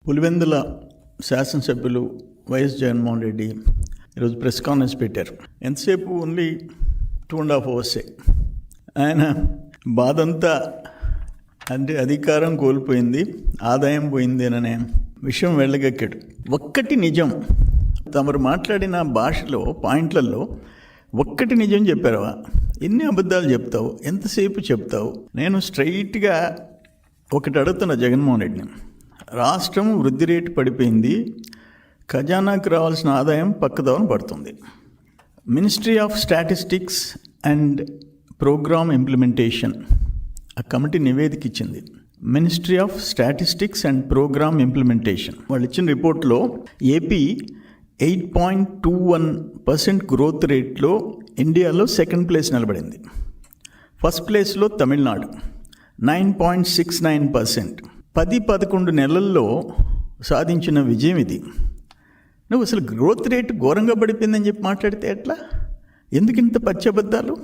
పులివెందుల శాసనసభ్యులు వైఎస్ జగన్మోహన్ రెడ్డి ఈరోజు press conference పెట్టారు. ఎంతసేపు ఓన్లీ 2.5 hours. ఆయన బాధంతా అంటే అధికారం కోల్పోయింది, ఆదాయం పోయింది అనే విషయం వెళ్ళగక్కాడు. ఒక్కటి నిజం, తమరు మాట్లాడిన భాషలో పాయింట్లలో ఒక్కటి నిజం చెప్పారవా? ఎన్ని అబద్ధాలు చెప్తావు, ఎంతసేపు చెప్తావు? నేను స్ట్రైట్గా ఒకటి అడుగుతున్న జగన్మోహన్ రెడ్డిని, రాష్ట్రం వృద్ధి రేటు పడిపోయింది, ఖజానాకు రావాల్సిన ఆదాయం పక్కదోవన పడుతుంది. Ministry of statistics and programme implementation ఆ కమిటీ నివేదిక ఇచ్చింది. Ministry of statistics and programme implementation వాళ్ళు ఇచ్చిన రిపోర్ట్లో ఏపీ 8.21% గ్రోత్ రేట్లో ఇండియాలో సెకండ్ ప్లేస్ నిలబడింది. ఫస్ట్ ప్లేస్లో తమిళనాడు 9.69%. 10-11 నెలల్లో సాధించిన విజయం ఇది. నువ్వు అసలు గ్రోత్ రేటు ఘోరంగా పడిపోయిందని చెప్పి మాట్లాడితే ఎట్లా? ఎందుకు ఇంత పచ్చబద్దాలు?